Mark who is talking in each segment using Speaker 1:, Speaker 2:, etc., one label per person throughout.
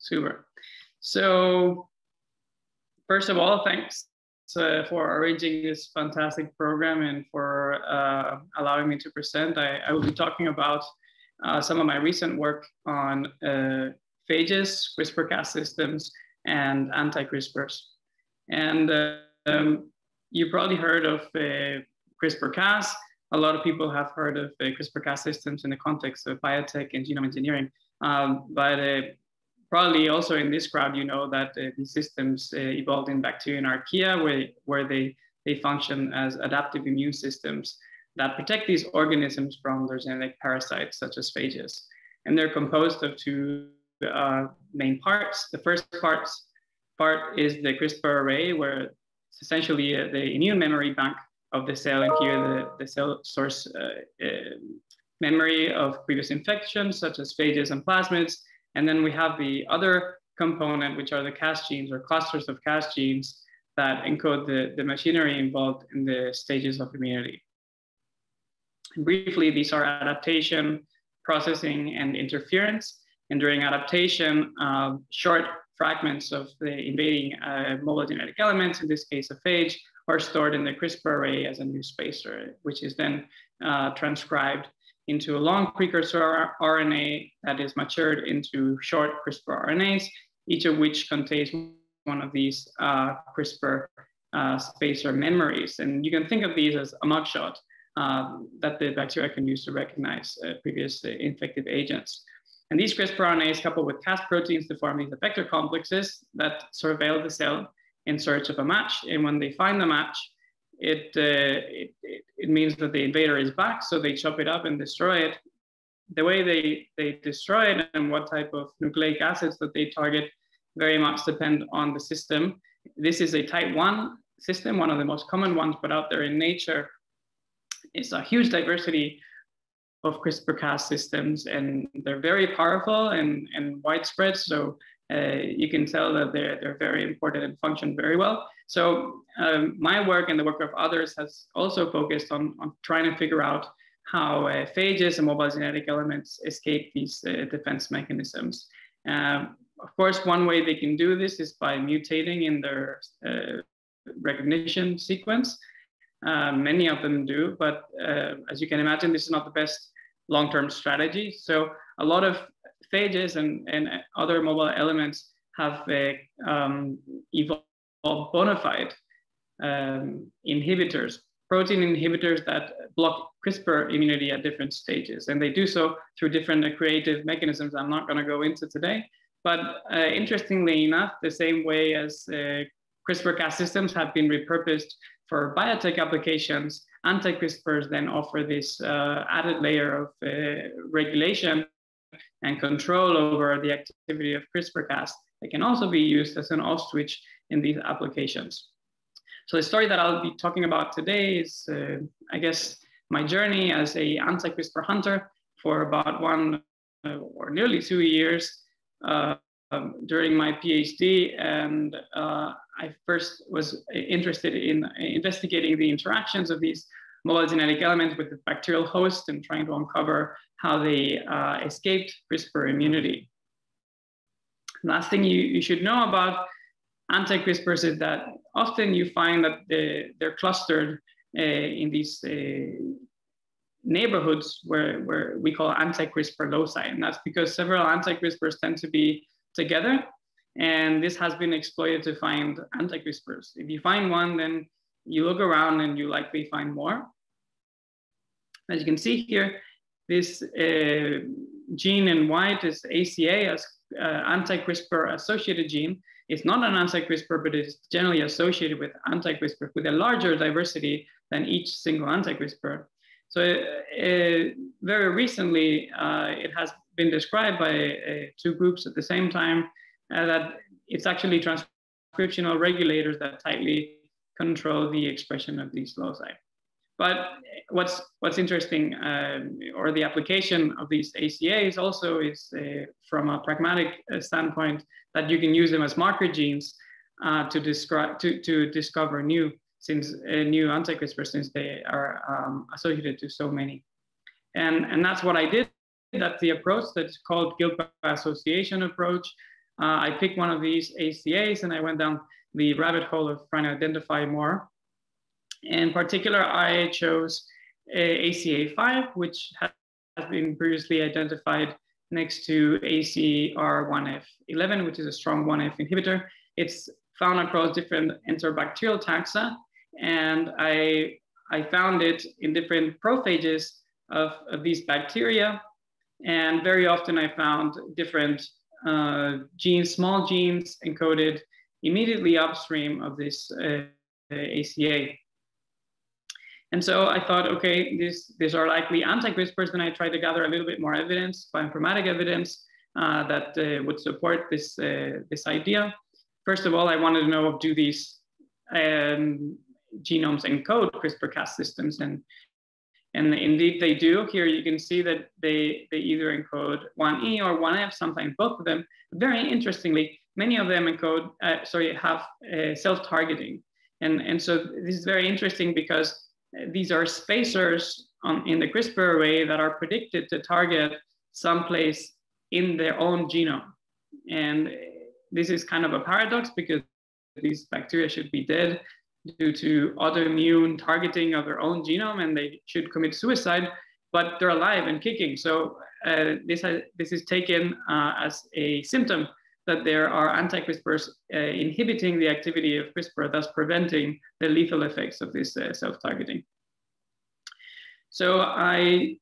Speaker 1: Super. So first of all, thanks for arranging this fantastic program and for allowing me to present. I will be talking about some of my recent work on phages, CRISPR-Cas systems, and anti-CRISPRs. And you probably heard of CRISPR-Cas. A lot of people have heard of CRISPR-Cas systems in the context of biotech and genome engineering. But probably also in this crowd, you know that these systems evolved in bacteria and archaea, where they function as adaptive immune systems that protect these organisms from their genetic parasites, such as phages. And they're composed of two main parts. The first part is the CRISPR array, where it's essentially the immune memory bank of the cell, and here the cell source memory of previous infections, such as phages and plasmids. And then we have the other component, which are the Cas genes, or clusters of Cas genes that encode the machinery involved in the stages of immunity. And briefly, these are adaptation, processing, and interference. And during adaptation, short fragments of the invading mobile genetic elements, in this case a phage, are stored in the CRISPR array as a new spacer, which is then transcribed into a long precursor RNA that is matured into short CRISPR RNAs, each of which contains one of these CRISPR spacer memories. And you can think of these as a mugshot that the bacteria can use to recognize previous infective agents. And these CRISPR RNAs coupled with Cas proteins to form these effector complexes that surveil the cell in search of a match. And when they find the match, it means that the invader is back, so they chop it up and destroy it. The way they destroy it and what type of nucleic acids that they target very much depend on the system. This is a type 1 system, one of the most common ones, but out there in nature, it's a huge diversity of CRISPR-Cas systems, and they're very powerful and widespread. So you can tell that they're very important and function very well. So my work and the work of others has also focused on trying to figure out how phages and mobile genetic elements escape these defense mechanisms. Of course, one way they can do this is by mutating in their recognition sequence. Many of them do, but as you can imagine, this is not the best long-term strategy. So a lot of phages and other mobile elements have evolved bona fide inhibitors, protein inhibitors that block CRISPR immunity at different stages. And they do so through different creative mechanisms I'm not going to go into today. But interestingly enough, the same way as CRISPR-Cas systems have been repurposed for biotech applications, anti-CRISPRs then offer this added layer of regulation and control over the activity of CRISPR-Cas. They can also be used as an off switch in these applications. So the story that I'll be talking about today is, I guess, my journey as an anti-CRISPR hunter for about 1 or nearly 2 years during my PhD. And I first was interested in investigating the interactions of these mobile genetic elements with the bacterial host and trying to uncover how they escaped CRISPR immunity. Last thing you should know about anti-CRISPRs is that often you find that they're clustered in these neighborhoods where we call anti-CRISPR loci. And that's because several anti-CRISPRs tend to be together. And this has been exploited to find anti-CRISPRs. If you find one, then you look around and you likely find more. As you can see here, this gene in white is ACA, as anti-CRISPR associated gene. It's not an anti-CRISPR, but it's generally associated with anti-CRISPR with a larger diversity than each single anti-CRISPR. So very recently, it has been described by 2 groups at the same time that it's actually transcriptional regulators that tightly control the expression of these loci. But what's interesting, or the application of these ACAs also is from a pragmatic standpoint, that you can use them as marker genes to discover new anti-CRISPR, since they are associated to so many. And that's what I did. That's the approach that's called guild by association approach. I picked one of these ACAs and I went down the rabbit hole of trying to identify more. In particular, I chose ACA5, which has been previously identified next to ACR1F11, which is a strong 1F inhibitor. It's found across different enterobacterial taxa, and I found it in different prophages of these bacteria. And very often I found different genes, small genes encoded immediately upstream of this ACA. And so I thought, okay, these are likely anti-CRISPRs. Then I tried to gather a little bit more evidence, bioinformatic evidence that would support this, this idea. First of all, I wanted to know, do these genomes encode CRISPR-Cas systems? And indeed they do. Here you can see that they either encode 1E or 1F, sometimes both of them. Very interestingly, many of them encode, have self-targeting. And so this is very interesting because these are spacers in the CRISPR array that are predicted to target someplace in their own genome. And this is kind of a paradox because these bacteria should be dead due to autoimmune targeting of their own genome and they should commit suicide, but they're alive and kicking. So this is taken as a symptom that there are anti-CRISPRs inhibiting the activity of CRISPR, thus preventing the lethal effects of this self-targeting. So I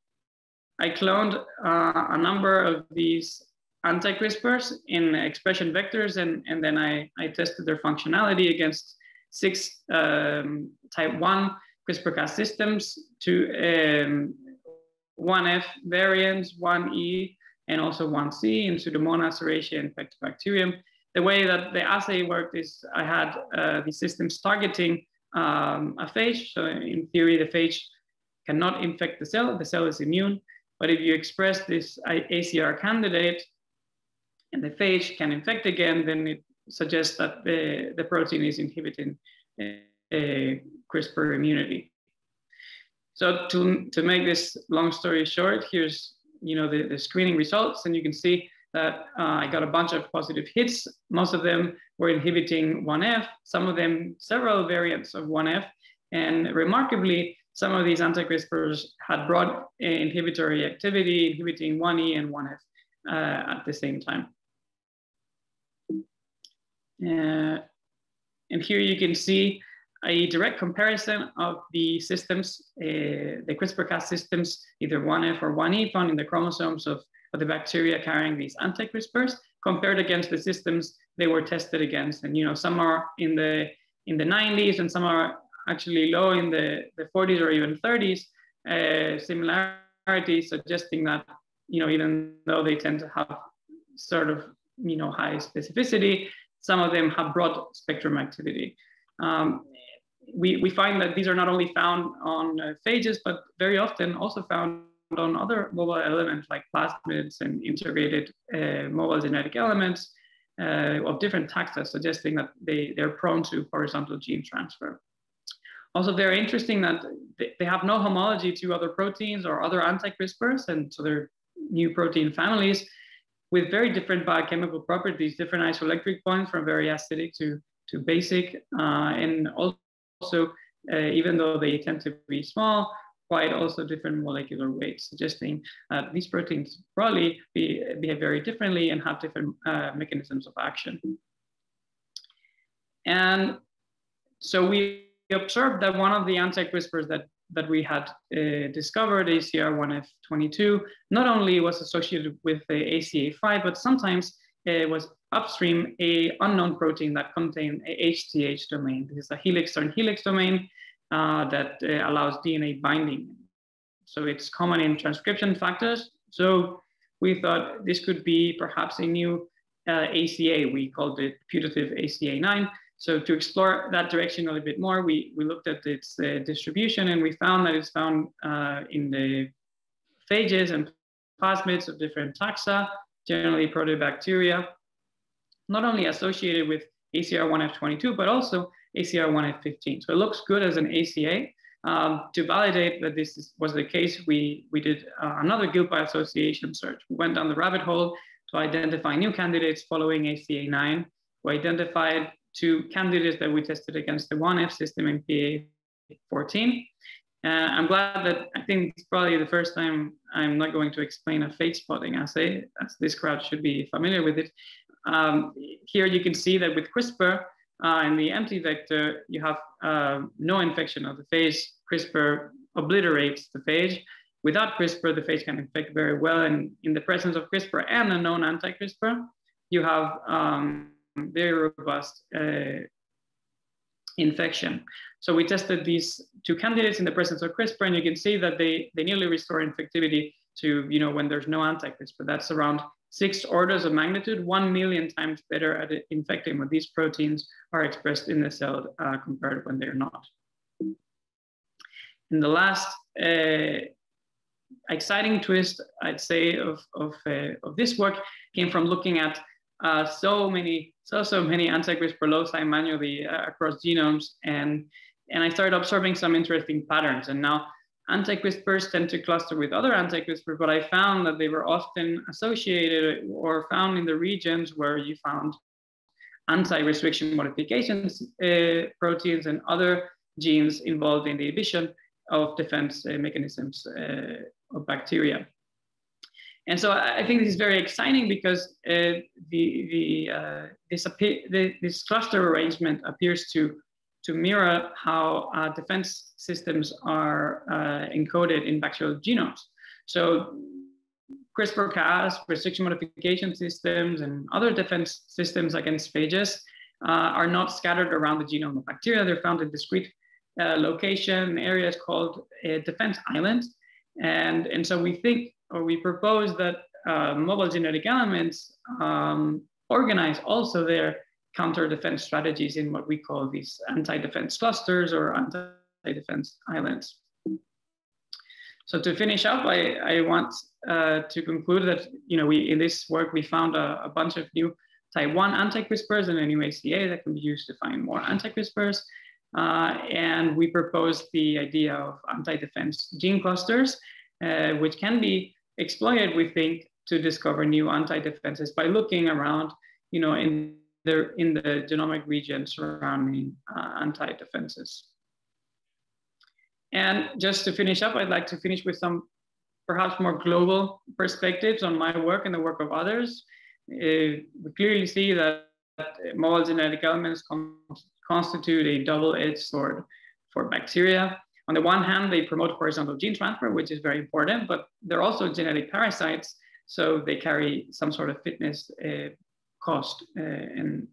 Speaker 1: cloned a number of these anti-CRISPRs in expression vectors, and then I tested their functionality against 6 type 1 CRISPR-Cas systems, 2 1F variants, 1E, and also 1C in Pseudomonas, Serratia, and Pectobacterium. The way that the assay worked is I had the systems targeting a phage. So in theory, the phage cannot infect the cell is immune. But if you express this ACR candidate and the phage can infect again, then it suggests that the protein is inhibiting CRISPR immunity. So to make this long story short, here's the screening results, and you can see that I got a bunch of positive hits. Most of them were inhibiting 1F, some of them several variants of 1F, and remarkably, some of these anti-CRISPRs had broad inhibitory activity, inhibiting 1E and 1F at the same time. And here you can see a direct comparison of the systems, the CRISPR-Cas systems, either 1F or 1E found in the chromosomes of the bacteria carrying these anti-CRISPRs, compared against the systems they were tested against. And some are in the 90s, and some are actually low in the 40s or even 30s. Similarities suggesting that even though they tend to have sort of high specificity, some of them have broad spectrum activity. We find that these are not only found on phages, but very often also found on other mobile elements like plasmids and integrated mobile genetic elements of different taxa, suggesting that they're prone to horizontal gene transfer. Also very interesting that they have no homology to other proteins or other anti-CRISPRs, and so they're new protein families with very different biochemical properties, different isoelectric points from very acidic to basic, and also, even though they tend to be small, quite also different molecular weights, suggesting that these proteins probably behave very differently and have different mechanisms of action. And so we observed that one of the anti-CRISPRs that we had discovered, ACR1F22, not only was associated with the ACA5, but sometimes it was upstream an unknown protein that contained a HTH domain. This is a helix-turn helix domain that allows DNA binding. So it's common in transcription factors. So we thought this could be perhaps a new ACA. We called it putative ACA9. So to explore that direction a little bit more, we looked at its distribution, and we found that it's found in the phages and plasmids of different taxa, generally proteobacteria, not only associated with ACR1F22, but also ACR1F15. So it looks good as an ACA. To validate that this was the case, we did another guilt by association search. We went down the rabbit hole to identify new candidates following ACA9. We identified 2 candidates that we tested against the 1F system in PA14. I'm glad that I think it's probably the first time I'm not going to explain a phage spotting assay, as this crowd should be familiar with it. Here you can see that with CRISPR, in the empty vector, you have no infection of the phage. CRISPR obliterates the phage. Without CRISPR, the phage can infect very well. And in the presence of CRISPR and a known anti-CRISPR, you have very robust infection. So we tested these 2 candidates in the presence of CRISPR, and you can see that they nearly restore infectivity to, when there's no anti-CRISPR. That's around 6 orders of magnitude, 1 million times better at infecting when these proteins are expressed in the cell compared when they're not. And the last exciting twist, I'd say, of this work came from looking at so many anti-CRISPR loci manually across genomes, and I started observing some interesting patterns. And now anti-CRISPRs tend to cluster with other anti-CRISPR, but I found that they were often associated or found in the regions where you found anti-restriction modifications proteins and other genes involved in the inhibition of defense mechanisms of bacteria. And so I think this is very exciting because this cluster arrangement appears to mirror how defense systems are encoded in bacterial genomes. So CRISPR-Cas, restriction modification systems, and other defense systems against phages are not scattered around the genome of bacteria. They're found in discrete location areas called defense islands. And so we think, or we propose that mobile genetic elements organize also their counter-defense strategies in what we call these anti-defense clusters or anti-defense islands. So to finish up, I want to conclude that in this work we found a bunch of new type 1 anti-CRISPRs and a new ACA that can be used to find more anti-CRISPRs. And we proposed the idea of anti-defense gene clusters, which can be exploited, we think, to discover new anti-defenses by looking around, in the genomic region surrounding anti-defenses. And just to finish up, I'd like to finish with some perhaps more global perspectives on my work and the work of others. We clearly see that mobile genetic elements constitute a double-edged sword for bacteria. On the one hand, they promote horizontal gene transfer, which is very important, but they're also genetic parasites, so they carry some sort of fitness cost. And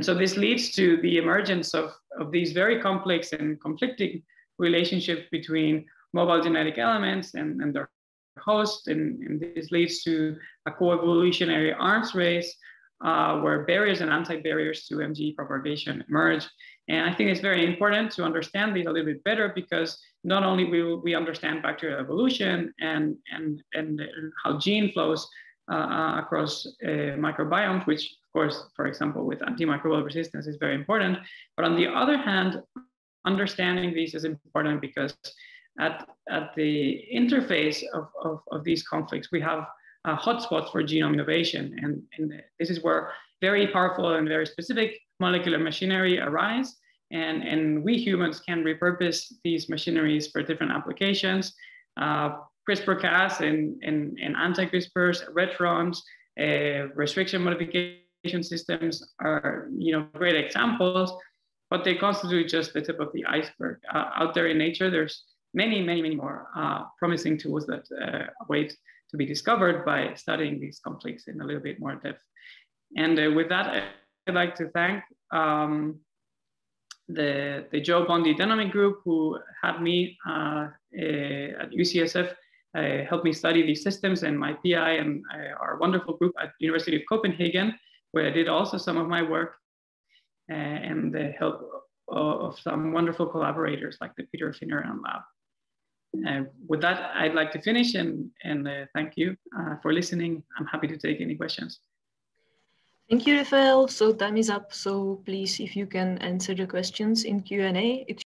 Speaker 1: so this leads to the emergence of these very complex and conflicting relationships between mobile genetic elements and their host. And this leads to a co-evolutionary arms race where barriers and anti-barriers to MGE propagation emerge. And I think it's very important to understand these a little bit better, because not only will we understand bacterial evolution and how gene flows across microbiomes, which of course, for example, with antimicrobial resistance is very important. But on the other hand, understanding these is important because at the interface of these conflicts, we have hotspots for genome innovation. And this is where very powerful and very specific molecular machinery arise. And we humans can repurpose these machineries for different applications. CRISPR-Cas and anti-CRISPRs, retrons, restriction modification systems are great examples, but they constitute just the tip of the iceberg. Out there in nature, there's many, many, many more promising tools that await to be discovered by studying these conflicts in a little bit more depth. And with that, I'd like to thank the Joe Bondi Denomic group who had me at UCSF help me study these systems, and my PI and our wonderful group at the University of Copenhagen, where I did also some of my work, and the help of some wonderful collaborators like the Peter Finneran Lab. With that, I'd like to finish and thank you for listening. I'm happy to take any questions.
Speaker 2: Thank you, Rafael. So time is up. So please, if you can answer the questions in Q&A.